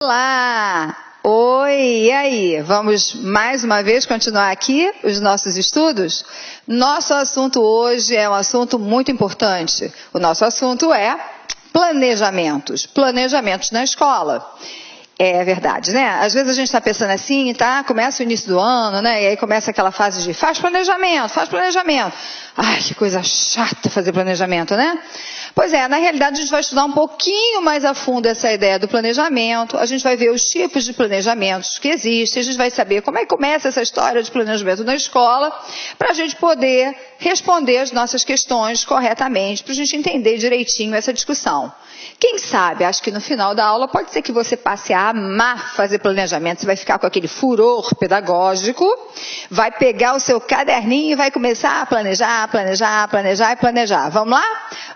Olá! Oi, e aí? Vamos mais uma vez continuar aqui os nossos estudos? Nosso assunto hoje é um assunto muito importante. O nosso assunto é planejamentos na escola. É verdade, né? Às vezes a gente está pensando assim, tá? Começa o início do ano, né? E aí começa aquela fase de faz planejamento. Ai, que coisa chata fazer planejamento, né? Pois é, na realidade a gente vai estudar um pouquinho mais a fundo essa ideia do planejamento, a gente vai ver os tipos de planejamentos que existem, a gente vai saber como é que começa essa história de planejamento na escola, para a gente poder responder as nossas questões corretamente, para a gente entender direitinho essa discussão. Quem sabe, acho que no final da aula pode ser que você passe a amar fazer planejamento, você vai ficar com aquele furor pedagógico, vai pegar o seu caderninho e vai começar a planejar. Vamos lá?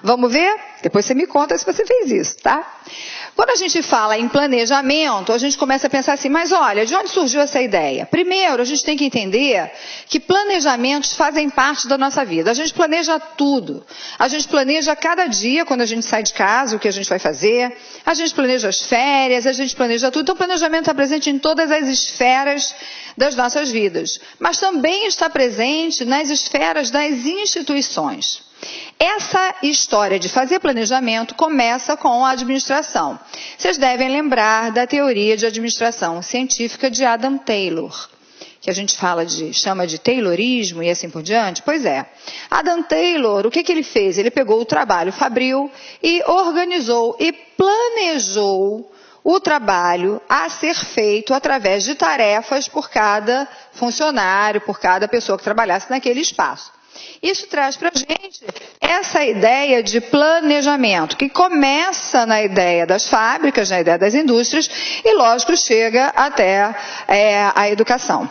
Vamos ver? Depois você me conta se você fez isso, tá? Quando a gente fala em planejamento, a gente começa a pensar assim, mas olha, de onde surgiu essa ideia? Primeiro, a gente tem que entender que planejamentos fazem parte da nossa vida. A gente planeja tudo. A gente planeja cada dia, quando a gente sai de casa, o que a gente vai fazer. A gente planeja as férias, a gente planeja tudo. Então, o planejamento está presente em todas as esferas das nossas vidas. Mas também está presente nas esferas das instituições. Essa história de fazer planejamento começa com a administração. Vocês devem lembrar da teoria de administração científica de Adam Taylor, que a gente chama de Taylorismo e assim por diante. Pois é, Adam Taylor, o que ele fez? Ele pegou o trabalho fabril e organizou e planejou o trabalho a ser feito através de tarefas por cada funcionário, por cada pessoa que trabalhasse naquele espaço. Isso traz para a gente essa ideia de planejamento, que começa na ideia das fábricas, na ideia das indústrias, e lógico chega até a educação.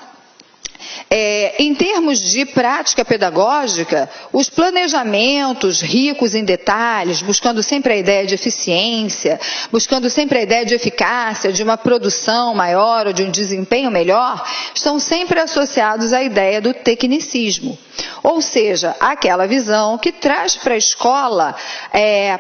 Em termos de prática pedagógica, os planejamentos ricos em detalhes, buscando sempre a ideia de eficiência, buscando sempre a ideia de eficácia, de uma produção maior ou de um desempenho melhor, estão sempre associados à ideia do tecnicismo. Ou seja, aquela visão que traz para a escola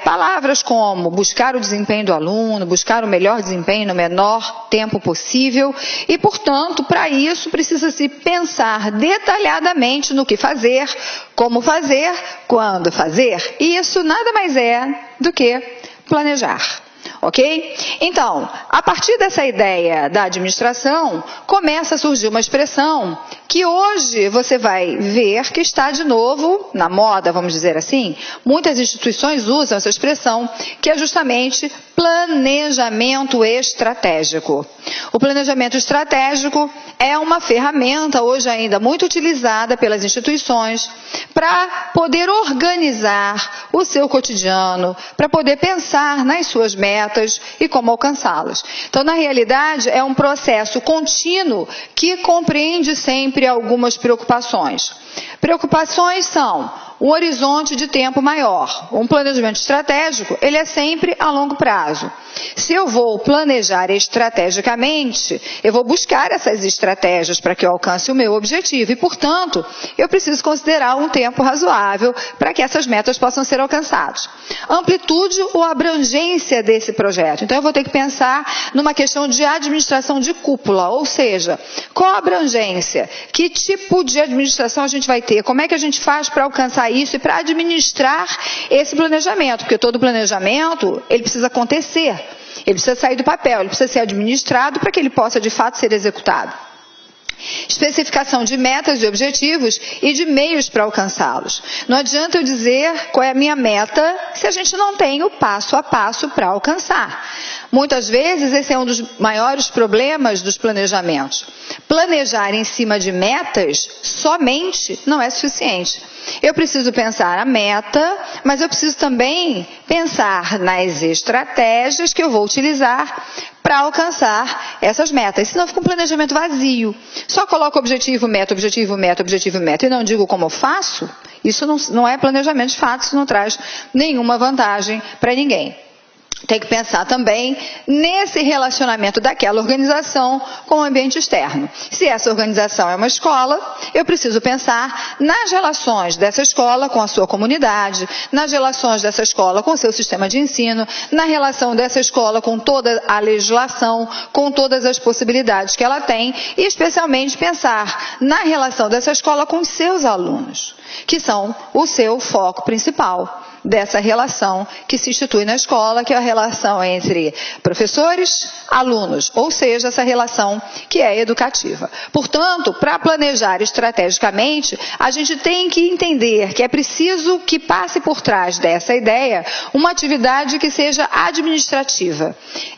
palavras como buscar o desempenho do aluno, buscar o melhor desempenho no menor tempo possível e, portanto, para isso precisa-se pensar detalhadamente no que fazer, como fazer, quando fazer. E isso nada mais é do que planejar. Ok? Então, a partir dessa ideia da administração, começa a surgir uma expressão que hoje você vai ver que está de novo na moda, vamos dizer assim. Muitas instituições usam essa expressão, que é justamente planejamento estratégico. O planejamento estratégico é uma ferramenta hoje ainda muito utilizada pelas instituições para poder organizar o seu cotidiano, para poder pensar nas suas metas e como alcançá-las. Então, na realidade, é um processo contínuo que compreende sempre algumas preocupações. Preocupações são um horizonte de tempo maior. Um planejamento estratégico, ele é sempre a longo prazo. Se eu vou planejar estrategicamente, eu vou buscar essas estratégias para que eu alcance o meu objetivo e, portanto, eu preciso considerar um tempo razoável para que essas metas possam ser alcançadas. Amplitude ou abrangência desse projeto. Então, eu vou ter que pensar numa questão de administração de cúpula, ou seja, qual a abrangência? Que tipo de administração a gente vai ter? Como é que a gente faz para alcançar isso e para administrar esse planejamento? Porque todo planejamento, ele precisa acontecer. Ele precisa sair do papel, ele precisa ser administrado para que ele possa, de fato, ser executado. Especificação de metas e objetivos e de meios para alcançá-los. Não adianta eu dizer qual é a minha meta se a gente não tem o passo a passo para alcançar. Muitas vezes esse é um dos maiores problemas dos planejamentos. Planejar em cima de metas somente não é suficiente. Eu preciso pensar a meta, mas eu preciso também pensar nas estratégias que eu vou utilizar para alcançar essas metas. Senão fica um planejamento vazio. Só coloco objetivo, meta e não digo como eu faço. Isso não é planejamento de fato, isso não traz nenhuma vantagem para ninguém. tem que pensar também nesse relacionamento daquela organização com o ambiente externo. Se essa organização é uma escola, eu preciso pensar nas relações dessa escola com a sua comunidade, nas relações dessa escola com o seu sistema de ensino, na relação dessa escola com toda a legislação, com todas as possibilidades que ela tem e especialmente pensar na relação dessa escola com os seus alunos, que são o seu foco principal dessa relação que se institui na escola, que é a relação entre professores, alunos, ou seja, essa relação que é educativa. Portanto, para planejar estrategicamente, a gente tem que entender que é preciso que passe por trás dessa ideia uma atividade que seja administrativa.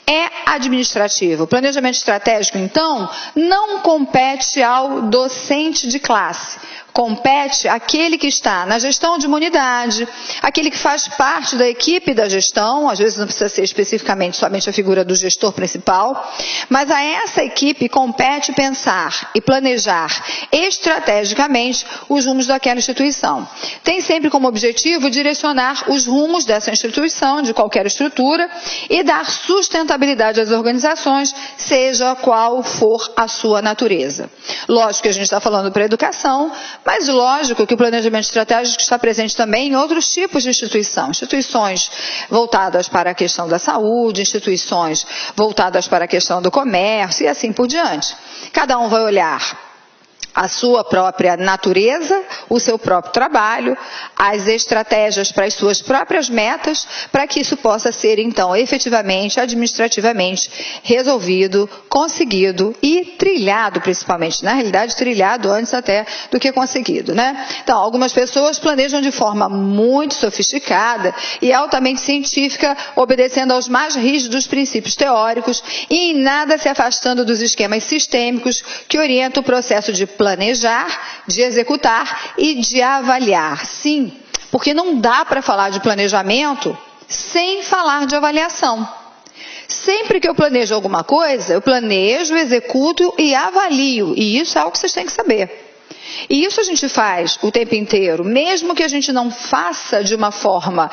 É administrativo. O planejamento estratégico, então, não compete ao docente de classe. Compete àquele que está na gestão de uma unidade, aquele que faz parte da equipe da gestão, às vezes não precisa ser especificamente somente a figura do gestor principal, mas a essa equipe compete pensar e planejar estrategicamente os rumos daquela instituição. Tem sempre como objetivo direcionar os rumos dessa instituição, de qualquer estrutura, e dar sustentabilidade às organizações, seja qual for a sua natureza. Lógico que a gente está falando para a educação, mas lógico que o planejamento estratégico está presente também em outros tipos de instituição. Instituições voltadas para a questão da saúde, instituições voltadas para a questão do comércio e assim por diante. Cada um vai olhar a sua própria natureza, o seu próprio trabalho, as estratégias para as suas próprias metas, para que isso possa ser, então, efetivamente, administrativamente resolvido, conseguido e trilhado, principalmente. Na realidade, trilhado antes até do que conseguido, né? Então, algumas pessoas planejam de forma muito sofisticada e altamente científica, obedecendo aos mais rígidos princípios teóricos e em nada se afastando dos esquemas sistêmicos que orientam o processo de planejar, de executar e de avaliar. Sim, porque não dá para falar de planejamento sem falar de avaliação. Sempre que eu planejo alguma coisa, eu planejo, executo e avalio. E isso é algo que vocês têm que saber. E isso a gente faz o tempo inteiro, mesmo que a gente não faça de uma forma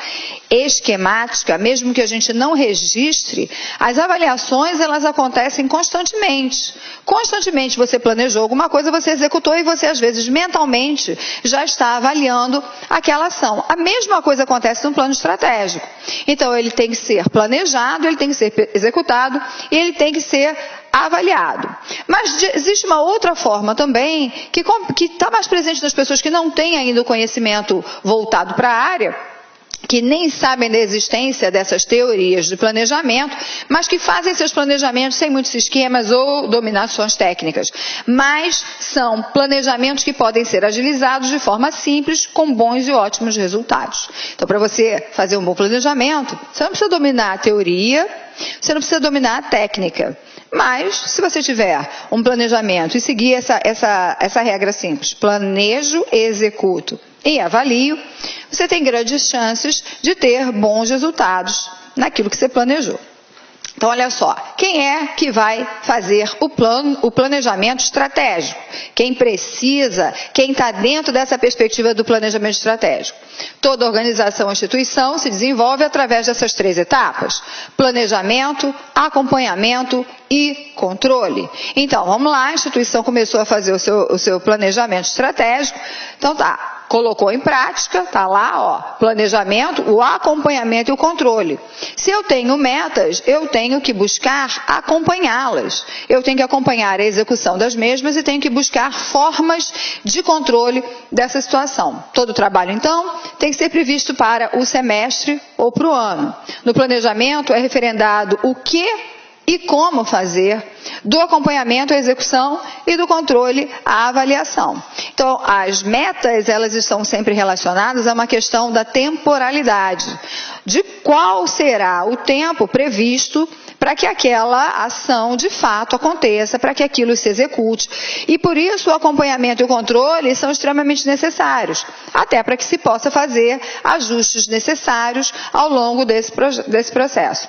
esquemática, mesmo que a gente não registre, as avaliações elas acontecem constantemente. Constantemente você planejou alguma coisa, você executou e você às vezes mentalmente já está avaliando aquela ação. A mesma coisa acontece no plano estratégico. Então ele tem que ser planejado, ele tem que ser executado e ele tem que ser avaliado. Mas existe uma outra forma também que está mais presente nas pessoas que não têm ainda o conhecimento voltado para a área, que nem sabem da existência dessas teorias de planejamento, mas que fazem seus planejamentos sem muitos esquemas ou dominações técnicas. Mas são planejamentos que podem ser agilizados de forma simples, com bons e ótimos resultados. Então, para você fazer um bom planejamento, você não precisa dominar a teoria, você não precisa dominar a técnica. Mas, se você tiver um planejamento e seguir essa regra simples, planejo, executo e avalio, você tem grandes chances de ter bons resultados naquilo que você planejou. Então, olha só, quem é que vai fazer o planejamento estratégico? Quem precisa, quem está dentro dessa perspectiva do planejamento estratégico? Toda organização ou instituição se desenvolve através dessas 3 etapas: planejamento, acompanhamento e controle. Então, vamos lá, a instituição começou a fazer o seu planejamento estratégico, então tá. Colocou em prática, está lá, ó, planejamento, o acompanhamento e o controle. Se eu tenho metas, eu tenho que buscar acompanhá-las. Eu tenho que acompanhar a execução das mesmas e tenho que buscar formas de controle dessa situação. Todo trabalho, então, tem que ser previsto para o semestre ou para o ano. No planejamento é referendado o que e como fazer, do acompanhamento à execução e do controle à avaliação. Então, as metas, elas estão sempre relacionadas a uma questão da temporalidade, de qual será o tempo previsto para que aquela ação de fato aconteça, para que aquilo se execute. E por isso o acompanhamento e o controle são extremamente necessários, até para que se possa fazer ajustes necessários ao longo desse processo.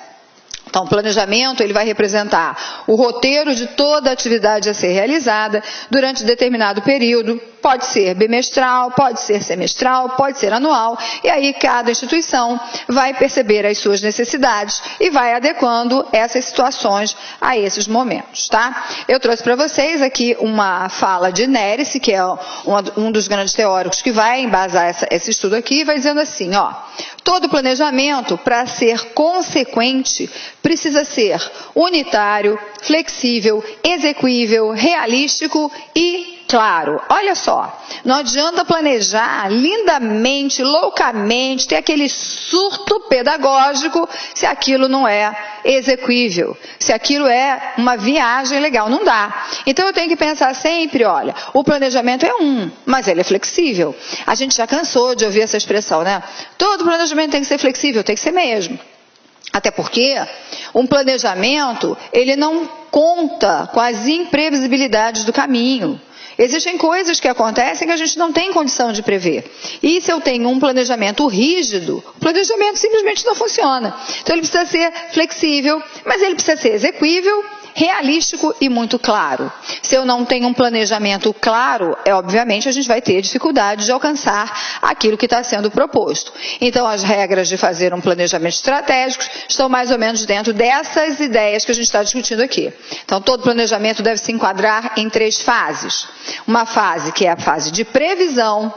Então, o planejamento ele vai representar o roteiro de toda a atividade a ser realizada durante determinado período. Pode ser bimestral, pode ser semestral, pode ser anual. E aí cada instituição vai perceber as suas necessidades e vai adequando essas situações a esses momentos, tá? Eu trouxe para vocês aqui uma fala de Nérice, que é um dos grandes teóricos que vai embasar esse estudo aqui, e vai dizendo assim, ó: todo planejamento, para ser consequente, precisa ser unitário, flexível, execuível, realístico e claro. Olha só, não adianta planejar lindamente, loucamente, ter aquele surto pedagógico se aquilo não é execuível, se aquilo é uma viagem legal, não dá. Então eu tenho que pensar sempre, olha, o planejamento é mas ele é flexível. A gente já cansou de ouvir essa expressão, né? Todo planejamento tem que ser flexível, tem que ser mesmo. Até porque um planejamento, ele não conta com as imprevisibilidades do caminho. Existem coisas que acontecem que a gente não tem condição de prever. E se eu tenho um planejamento rígido, o planejamento simplesmente não funciona. Então ele precisa ser flexível, mas ele precisa ser execuível, realístico e muito claro. Se eu não tenho um planejamento claro, obviamente a gente vai ter dificuldade de alcançar aquilo que está sendo proposto. Então as regras de fazer um planejamento estratégico estão mais ou menos dentro dessas ideias que a gente está discutindo aqui. Então todo planejamento deve se enquadrar em 3 fases. Uma fase que é a fase de previsão,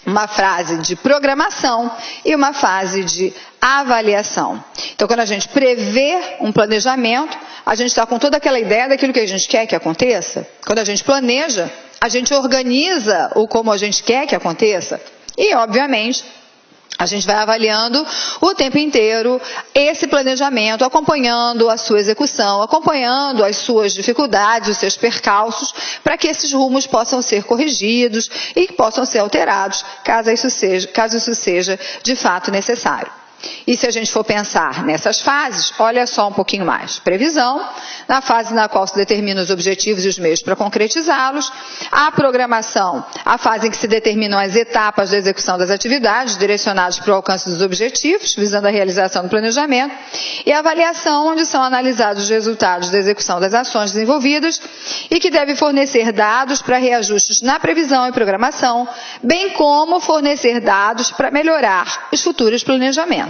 uma fase de programação e uma fase de avaliação. Então, quando a gente prevê um planejamento, a gente está com toda aquela ideia daquilo que a gente quer que aconteça. Quando a gente planeja, a gente organiza o como a gente quer que aconteça. E, obviamente, a gente vai avaliando o tempo inteiro esse planejamento, acompanhando a sua execução, acompanhando as suas dificuldades, os seus percalços, para que esses rumos possam ser corrigidos e possam ser alterados, caso isso seja de fato necessário. E se a gente for pensar nessas fases, olha só um pouquinho mais. Previsão, na fase na qual se determinam os objetivos e os meios para concretizá-los. A programação, a fase em que se determinam as etapas da execução das atividades direcionadas para o alcance dos objetivos, visando a realização do planejamento. E a avaliação, onde são analisados os resultados da execução das ações desenvolvidas e que deve fornecer dados para reajustes na previsão e programação, bem como fornecer dados para melhorar os futuros planejamentos.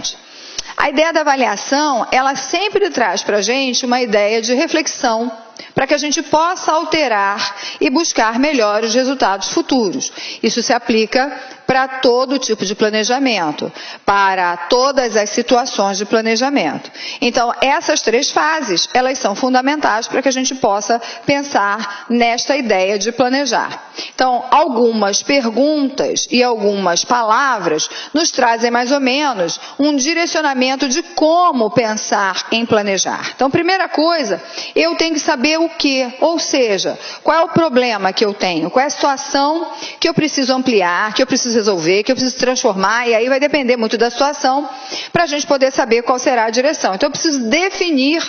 A ideia da avaliação, ela sempre traz para a gente uma ideia de reflexão para que a gente possa alterar e buscar melhores resultados futuros. Isso se aplica para todo tipo de planejamento, para todas as situações de planejamento. Então, essas 3 fases, elas são fundamentais para que a gente possa pensar nesta ideia de planejar. Então, algumas perguntas e algumas palavras nos trazem mais ou menos um direcionamento de como pensar em planejar. Então, primeira coisa, eu tenho que saber o que, ou seja, qual é o problema que eu tenho, qual é a situação que eu preciso ampliar, que eu preciso resolver, que eu preciso transformar, e aí vai depender muito da situação para a gente poder saber qual será a direção. Então eu preciso definir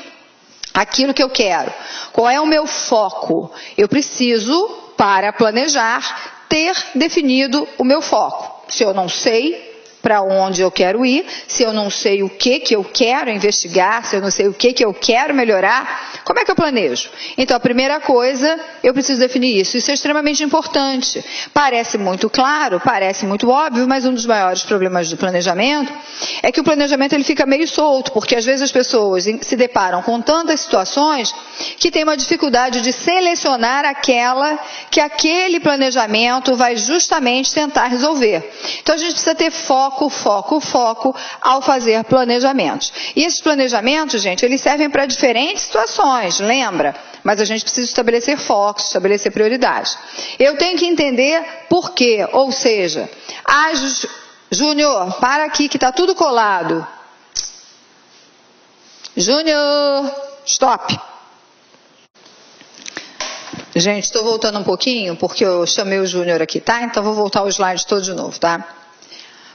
aquilo que eu quero. Qual é o meu foco? Eu preciso, para planejar, ter definido o meu foco. Se eu não sei para onde eu quero ir, se eu não sei o que eu quero investigar, se eu não sei o que eu quero melhorar, como é que eu planejo? Então, a primeira coisa, eu preciso definir isso. Isso é extremamente importante. Parece muito claro, parece muito óbvio, mas um dos maiores problemas do planejamento é que o planejamento ele fica meio solto, porque às vezes as pessoas se deparam com tantas situações que tem uma dificuldade de selecionar aquela que aquele planejamento vai justamente tentar resolver. Então, a gente precisa ter foco ao fazer planejamentos. E esses planejamentos, gente, eles servem para diferentes situações, lembra? Mas a gente precisa estabelecer focos, estabelecer prioridades. Eu tenho que entender por quê, ou seja, Júnior, para aqui que está tudo colado. Júnior, stop. Gente, estou voltando um pouquinho, porque eu chamei o Júnior aqui, tá? Então vou voltar o slide todo de novo, tá?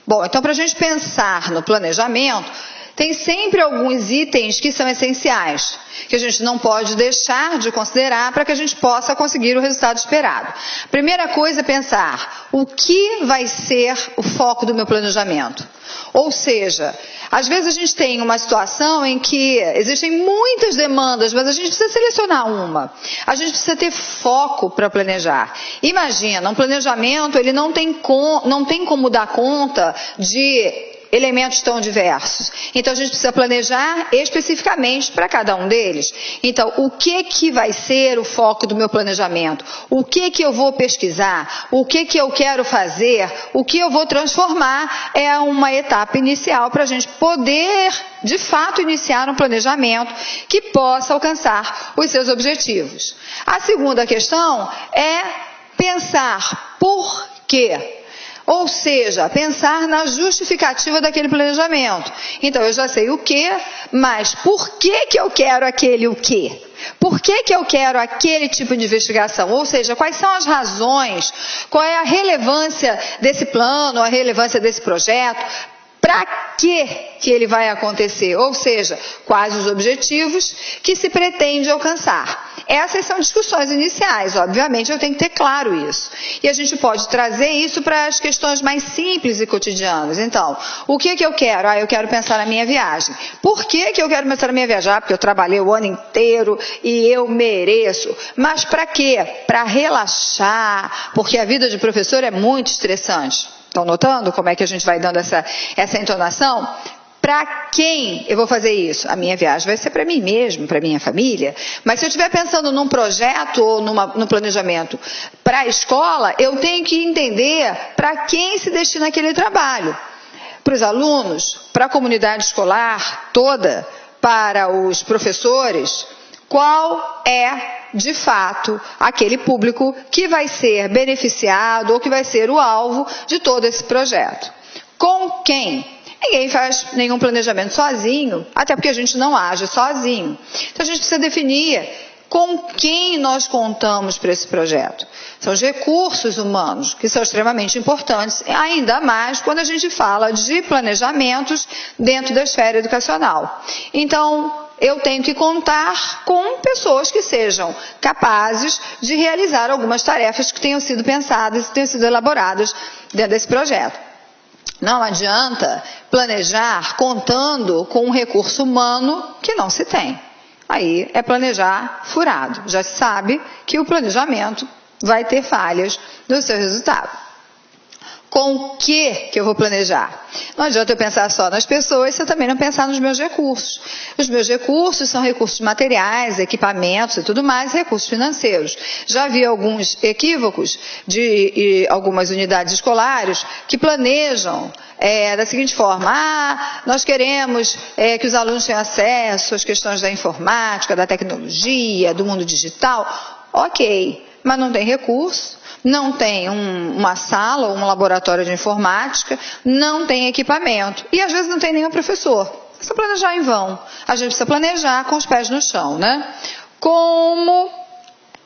Bom, então para a gente pensar no planejamento, tem sempre alguns itens que são essenciais, que a gente não pode deixar de considerar para que a gente possa conseguir o resultado esperado. Primeira coisa é pensar o que vai ser o foco do meu planejamento. Ou seja, às vezes a gente tem uma situação em que existem muitas demandas, mas a gente precisa selecionar uma. A gente precisa ter foco para planejar. Imagina, um planejamento, ele não tem como dar conta de elementos tão diversos. Então, a gente precisa planejar especificamente para cada um deles. Então, o que vai ser o foco do meu planejamento? O que eu vou pesquisar? O que eu quero fazer? O que eu vou transformar? É uma etapa inicial para a gente poder, de fato, iniciar um planejamento que possa alcançar os seus objetivos. A segunda questão é pensar por quê. Ou seja, pensar na justificativa daquele planejamento. Então, eu já sei o que, mas por que eu quero aquele o quê? Por que eu quero aquele tipo de investigação? Ou seja, quais são as razões, qual é a relevância desse plano, a relevância desse projeto, para que ele vai acontecer? Ou seja, quais os objetivos que se pretende alcançar? Essas são discussões iniciais, obviamente eu tenho que ter claro isso. E a gente pode trazer isso para as questões mais simples e cotidianas. Então, o que eu quero? Eu quero pensar na minha viagem. Por que eu quero pensar na minha viagem? Porque eu trabalhei o ano inteiro e eu mereço. Mas para quê? Para relaxar, porque a vida de professor é muito estressante. Estão notando como é que a gente vai dando essa entonação? Para quem eu vou fazer isso? A minha viagem vai ser para mim mesmo, para minha família. Mas se eu estiver pensando num projeto ou no planejamento para a escola, eu tenho que entender para quem se destina aquele trabalho. Para os alunos, para a comunidade escolar toda, para os professores, qual é, de fato, aquele público que vai ser beneficiado ou que vai ser o alvo de todo esse projeto. Com quem? Ninguém faz nenhum planejamento sozinho, até porque a gente não age sozinho. Então, a gente precisa definir com quem nós contamos para esse projeto. São os recursos humanos, que são extremamente importantes, ainda mais quando a gente fala de planejamentos dentro da esfera educacional. Então, eu tenho que contar com pessoas que sejam capazes de realizar algumas tarefas que tenham sido pensadas e tenham sido elaboradas dentro desse projeto. Não adianta planejar contando com um recurso humano que não se tem. Aí é planejar furado. Já se sabe que o planejamento vai ter falhas no seu resultado. Com o que eu vou planejar? Não adianta eu pensar só nas pessoas se eu também não pensar nos meus recursos. Os meus recursos são recursos materiais, equipamentos e tudo mais, recursos financeiros. Já vi alguns equívocos de algumas unidades escolares que planejam da seguinte forma: nós queremos que os alunos tenham acesso às questões da informática, da tecnologia, do mundo digital. Ok, mas não tem recurso. Não tem uma sala ou um laboratório de informática, não tem equipamento e às vezes não tem nenhum professor. Precisa planejar em vão. A gente precisa planejar com os pés no chão, né?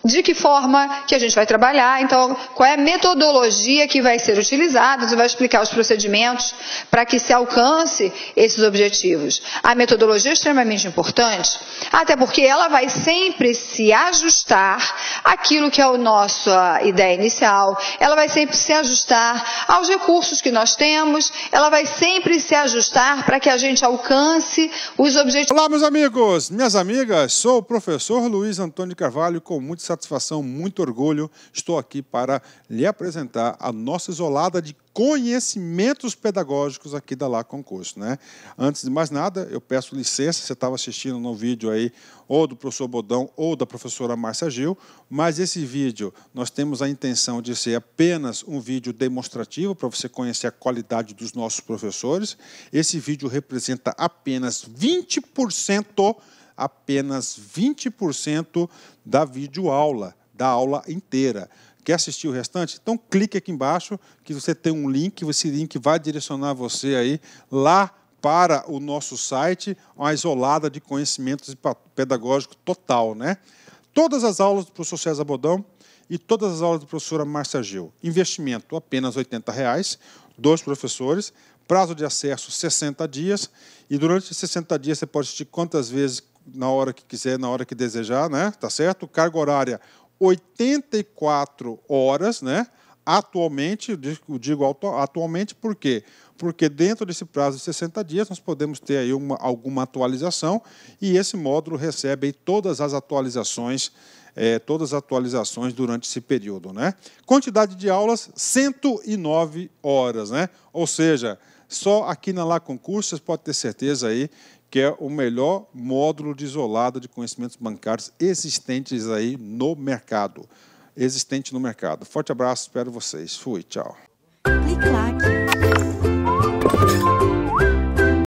De que forma que a gente vai trabalhar, então qual é a metodologia que vai ser utilizada, você vai explicar os procedimentos para que se alcance esses objetivos. A metodologia é extremamente importante, até porque ela vai sempre se ajustar àquilo que é a nossa ideia inicial, ela vai sempre se ajustar aos recursos que nós temos, ela vai sempre se ajustar para que a gente alcance os objetivos. Olá, meus amigos, minhas amigas, sou o professor Luiz Antônio de Carvalho, com muita satisfação, muito orgulho, estou aqui para lhe apresentar a nossa isolada de conhecimentos pedagógicos aqui da La Concurso, né? Antes de mais nada, eu peço licença, você estava assistindo no vídeo aí, ou do professor Bodão, ou da professora Márcia Gil, mas esse vídeo, nós temos a intenção de ser apenas um vídeo demonstrativo, para você conhecer a qualidade dos nossos professores. Esse vídeo representa apenas 20% da videoaula, da aula inteira. Quer assistir o restante? Então clique aqui embaixo que você tem um link, esse link vai direcionar você aí lá para o nosso site, uma isolada de conhecimentos pedagógicos total, né? Todas as aulas do professor César Bodão e todas as aulas da professora Márcia Gil. Investimento apenas R$ 80, 2 professores, Prazo de acesso, 60 dias. E durante 60 dias você pode assistir quantas vezes, na hora que quiser, na hora que desejar, né? Tá certo? Carga horária, 84 horas, né? Atualmente, eu digo atualmente por quê? Porque dentro desse prazo de 60 dias nós podemos ter aí alguma atualização e esse módulo recebe aí todas as atualizações durante esse período, né? Quantidade de aulas, 109 horas, né? Ou seja, só aqui na La Concurso você pode ter certeza aí que é o melhor módulo de isolado de conhecimentos bancários existentes aí no mercado. Forte abraço, espero vocês. Fui, tchau. Clique lá.